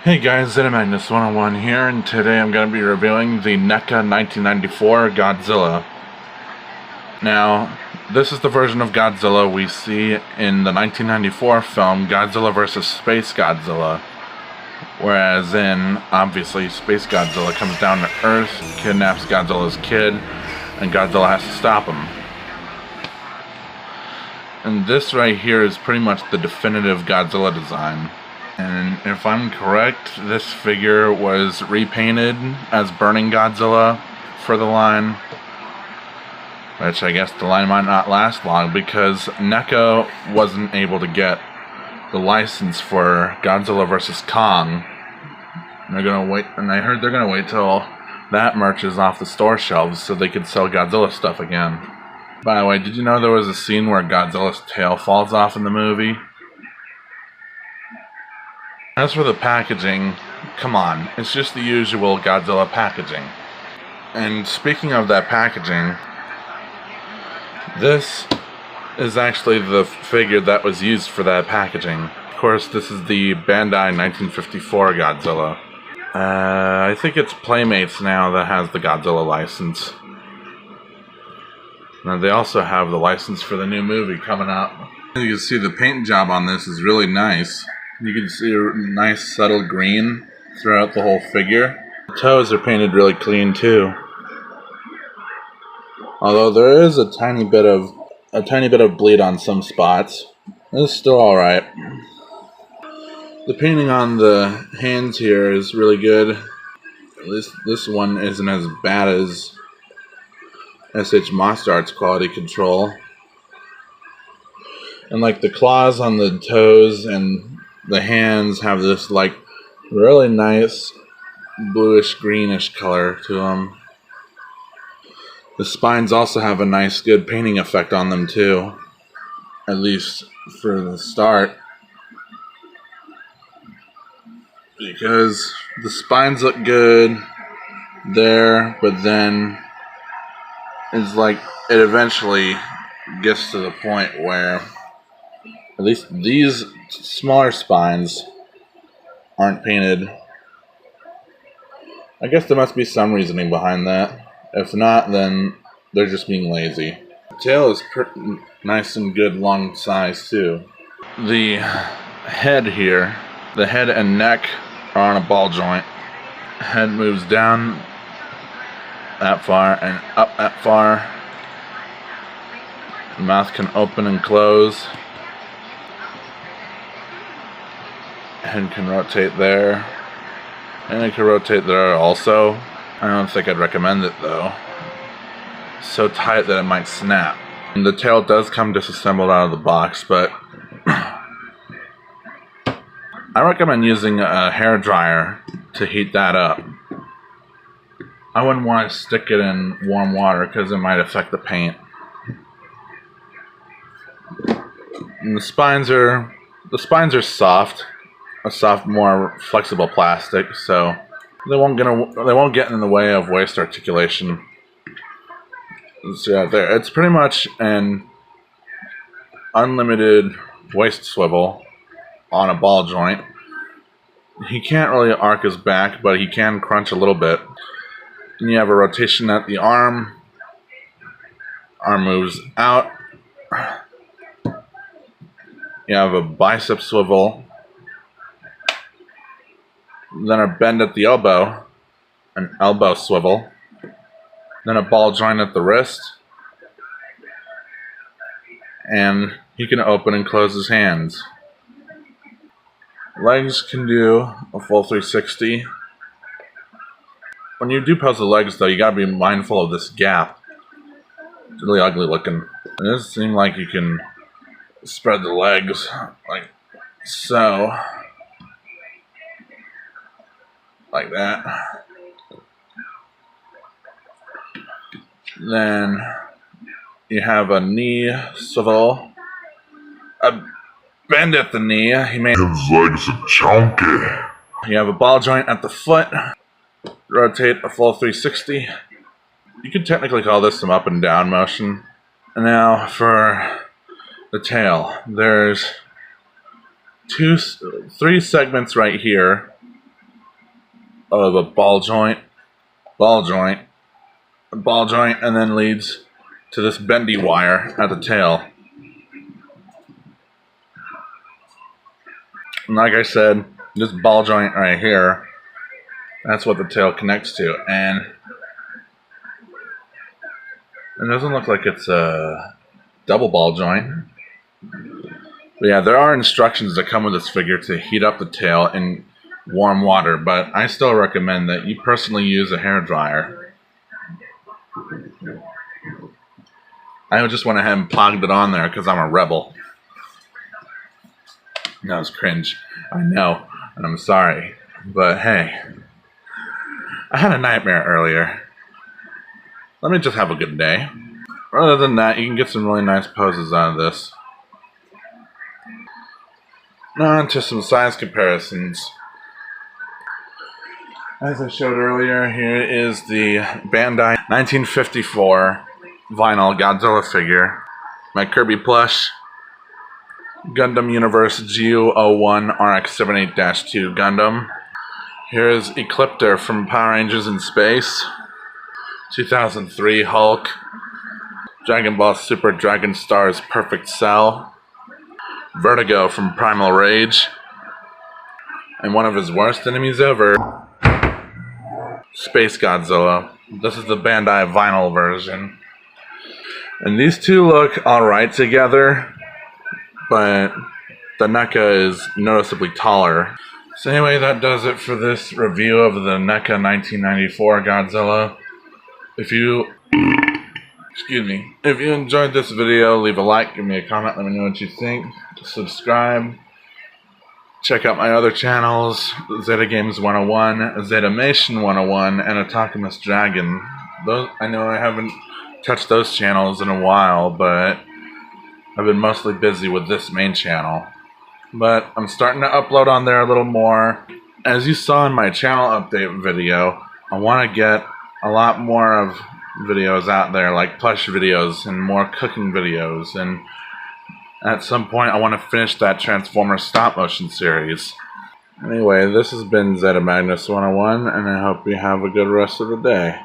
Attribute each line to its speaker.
Speaker 1: Hey guys, ZeniMagnus101 here, and today I'm going to be reviewing the NECA 1994 Godzilla. Now, this is the version of Godzilla we see in the 1994 film Godzilla vs. Space Godzilla. Whereas in, obviously, Space Godzilla comes down to Earth, kidnaps Godzilla's kid, and Godzilla has to stop him. And this right here is pretty much the definitive Godzilla design. And if I'm correct, this figure was repainted as Burning Godzilla for the line. Which I guess the line might not last long because NECA wasn't able to get the license for Godzilla vs. Kong. And they're gonna wait, and I heard they're gonna wait till that merch is off the store shelves so they could sell Godzilla stuff again. By the way, did you know there was a scene where Godzilla's tail falls off in the movie? As for the packaging, come on, it's just the usual Godzilla packaging. And speaking of that packaging, this is actually the figure that was used for that packaging. Of course, this is the Bandai 1954 Godzilla. I think it's Playmates now that has the Godzilla license. Now they also have the license for the new movie coming out. You can see the paint job on this is really nice. You can see a nice subtle green throughout the whole figure. The toes are painted really clean too. Although there is a tiny bit of bleed on some spots. It's still alright. The painting on the hands here is really good. This one isn't as bad as SH Monster Art's quality control. And like the claws on the toes and the hands have this like really nice bluish greenish color to them. The spines also have a nice good painting effect on them too, at least for the start, because the spines look good there, but then it's like it eventually gets to the point where at least these smaller spines aren't painted. I guess there must be some reasoning behind that. If not, then they're just being lazy. The tail is pretty nice and good long size too. The head here, the head and neck are on a ball joint. Head moves down that far and up that far. The mouth can open and close. Head can rotate there, and it can rotate there also. I don't think I'd recommend it though. It's so tight that it might snap. And the tail does come disassembled out of the box, but I recommend using a hair dryer to heat that up. I wouldn't want to stick it in warm water because it might affect the paint. And the spines are soft. A soft, more flexible plastic, so they won't get in the way of waist articulation. See right there. It's pretty much an unlimited waist swivel on a ball joint. He can't really arc his back, but he can crunch a little bit. And you have a rotation at the arm. Arm moves out. You have a bicep swivel. Then a bend at the elbow, an elbow swivel, then a ball joint at the wrist, and he can open and close his hands. Legs can do a full 360. When you do pose the legs though, you gotta be mindful of this gap. It's really ugly looking. It does seem like you can spread the legs like so. Like that. Then you have a knee swivel, a bend at the knee. His legs are chunky. You have a ball joint at the foot. Rotate a full 360. You could technically call this some up and down motion. And now for the tail. There's three segments right here of a ball joint, ball joint, ball joint, and then leads to this bendy wire at the tail. And like I said, this ball joint right here, that's what the tail connects to, and it doesn't look like it's a double ball joint. But yeah, there are instructions that come with this figure to heat up the tail in warm water, but I still recommend that you personally use a hairdryer. I just went ahead and plugged it on there because I'm a rebel. That was cringe, I know, and I'm sorry, but hey, I had a nightmare earlier. Let me just have a good day. Other than that, you can get some really nice poses out of this. Now on to some size comparisons. As I showed earlier, here is the Bandai 1954 vinyl Godzilla figure. My Kirby plush Gundam Universe GU01 RX-78-2 Gundam. Here's Ecliptor from Power Rangers in Space. 2003 Hulk. Dragon Ball Super Dragon Stars Perfect Cell. Vertigo from Primal Rage. And one of his worst enemies ever, Space Godzilla. This is the Bandai vinyl version. And these two look alright together, but the NECA is noticeably taller. So anyway, that does it for this review of the NECA 1994 Godzilla. If you enjoyed this video, leave a like, give me a comment, let me know what you think. Subscribe. Check out my other channels, Zeta Games 101, Zetamation 101, and OtakumusDragon. Those, I know I haven't touched those channels in a while, but I've been mostly busy with this main channel. But I'm starting to upload on there a little more. As you saw in my channel update video, I want to get a lot more of videos out there, like plush videos and more cooking videos, and at some point I want to finish that Transformers stop motion series. Anyway, this has been Zeta Magnus 101, and I hope you have a good rest of the day.